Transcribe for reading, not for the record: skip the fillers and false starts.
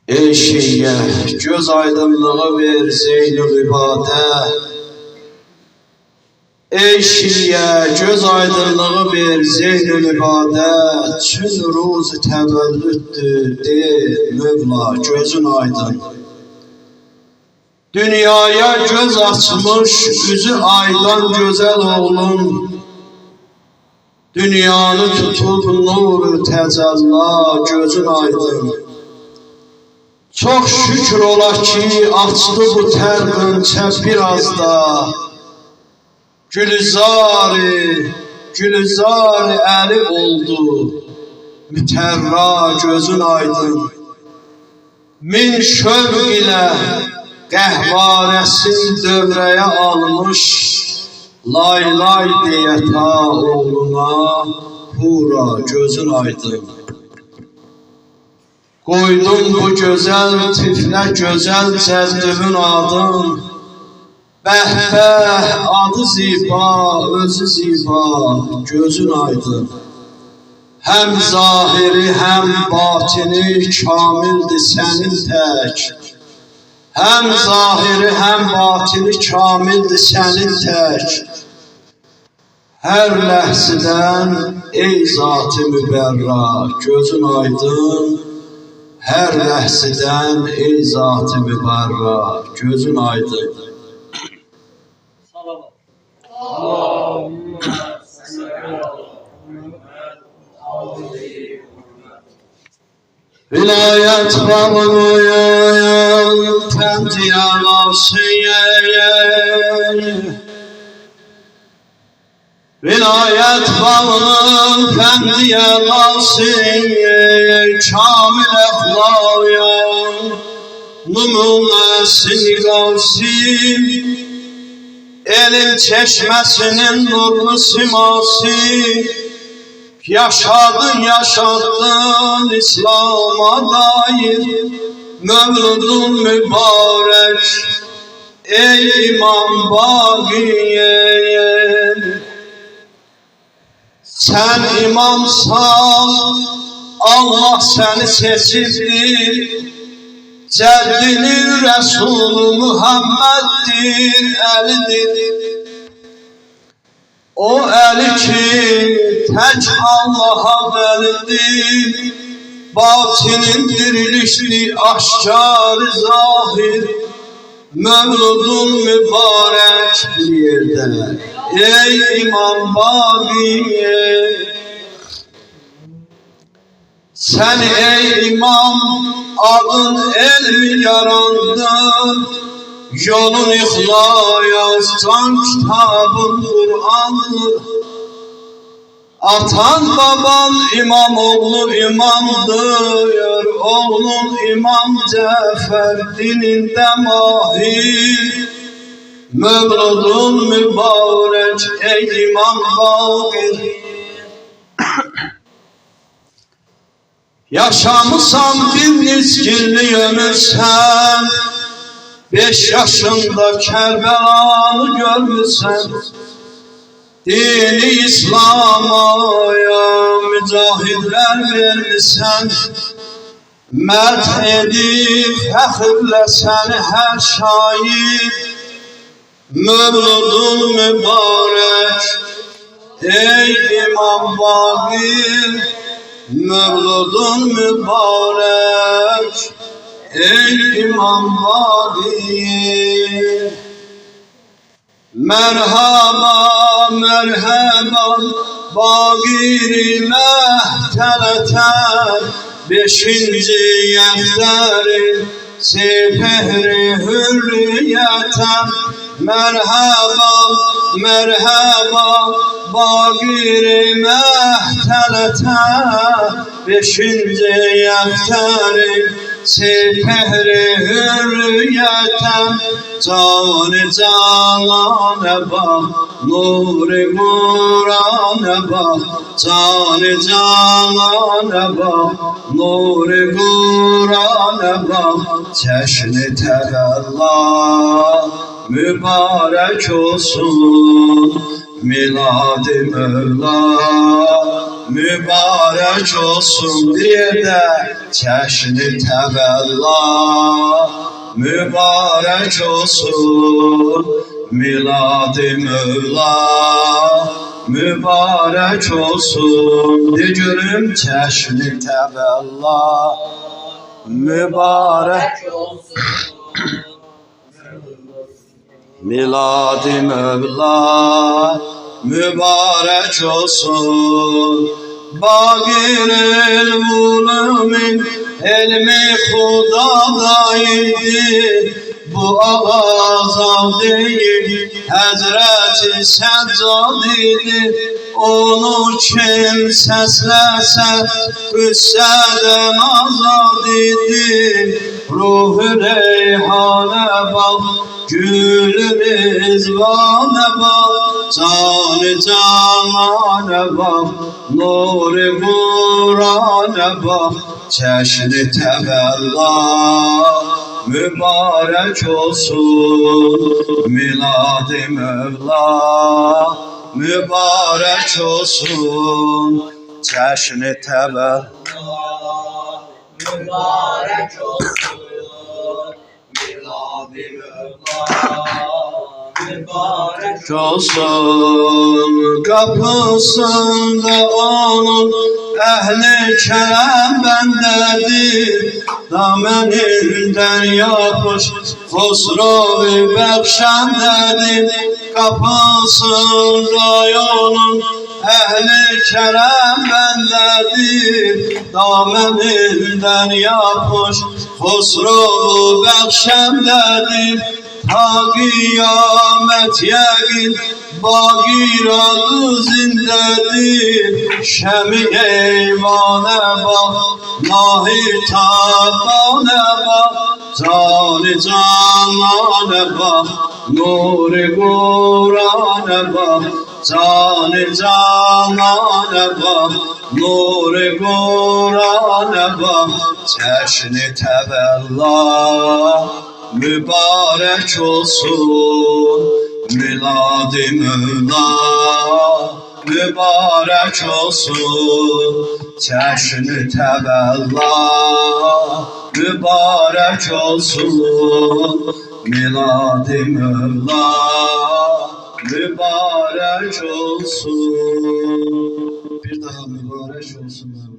Ey şeyye göz aydınlığı ver Zeynül İbadə. Ey şeyye göz aydınlığı ver Zeynül İbadə. Çün ruzu təvəllüddür de Mövla gözün aydın. Dünyaya göz açmış üzü aydan güzel oğlum. Dünyanı tutup nur tecella gözün aydın. Çok şükür ola ki açtı bu tər qönçə biraz da. Gülizari əli oldu. Mütərra gözün aydın. Min şövq ilə qəhvarəsin dövrəyə almış. Lay lay deyə ta oğluna hura gözün aydın. Koydum bu güzel tiflə gözəl cəddübün adın. Bəhbəh adı ziba, özü ziba, gözün aydın. Hem zahiri hem batini kamildir sənin tək. Hem zahiri hem batini kamildir sənin tək. Her ləhsidən ey zat-ı mübərra, gözün aydın. Her ləhsidən ey zat-ı mübərra, gözün aydın. Vilayet bağlayan pendiyalasıye. Vilayet bağlayan pendiyalasıye. Kamil əxlayan nümunəsini qavsim. Elin çeşmesinin nurlu siması. Yaşadın İslam'a dair Mevludun mübarek. Ey İmam Baqiye, sen imamsan Allah seni seçibdir. Ceddinin Resulü Muhammed'dir, elidir. O eli ki tək Allah'a vəlidir. Batinin dirilişli aşkar zahir. Mevludun mübarek bir yerde. Ey İmam Baqiye, sen ey imam adın elmi yarandı. Yolun ihla yazsan kitabın Kur'an'dır. Atan baban imam oğlu imamdır. Oğlun İmam Cafer dininde mahir. Mevludun mübarek ey İmam Bakir. Yaşamışsan bir miskinli ömür sen. 5 yaşında Kerbelanı görmüşsen. Dini İslam'a mücahidler vermişsen. Mert edip fəxrlə səni her şair. Mevludun mübarek ey İmam Bakir. Mevludun mübarek ey İmam Bakir. Merhaba merhaba Bakir-i mehtələtən. 5-ci yəftərin sepehri hürriyyətən. Merhaba merhaba Bakir-i mehtələtən. 5-ci yəftərin sepehri hürriyyətən. Can-ı canana bak, nur-i Kur'an'a bak. Can-ı canana bak, nur-i Kur'an'a bak. Çeşni təvəlla mübarek olsun. Milad-ı Mevla mübarek olsun. Bir de çeşni təvəlla mübarek olsun. Milad-ı Mevla mübarek olsun. De görüm çeşni təvəlla mübarek olsun. Milad-ı Mevla mübarek olsun. Bagir-el ulumin ilmi Huda'daydı. Bu ağaza değil Hazreti Seccad idi. Onu kim sesləsə qüssədən azad idi. Ruhu reyhanə bak, gülü rizvanə bak, canı cananə bak, nuri Kur'anə bak. Çeşni təvəlla mübarek olsun. Milad-ı Mevla mübarek olsun. Çeşni təvəlla mübarek olsun. Milad-ı Mevla mübarek olsun. Kapısında onun ehli kerem bendedir. Dameninden yapış Hosrovi Bekşendedir. Kapısında onun ehli kerem bendedir. Dameninden yapış Hosrovi Bekşendedir. Ta kıyamet yakin bagiradı zindedir. Şemi eyvane bak, mahir tabane bak, canı canane bak, nuri Kur'an'a bak, canı canane bak, nuri Kur'an'a bak. Çeşni təvəlla mübarek olsun. Milad-ı Mevla mübarek olsun. Çeşni təvəlla mübarek olsun. Milad-ı Mevla mübarek olsun. Bir daha mübarek olsun.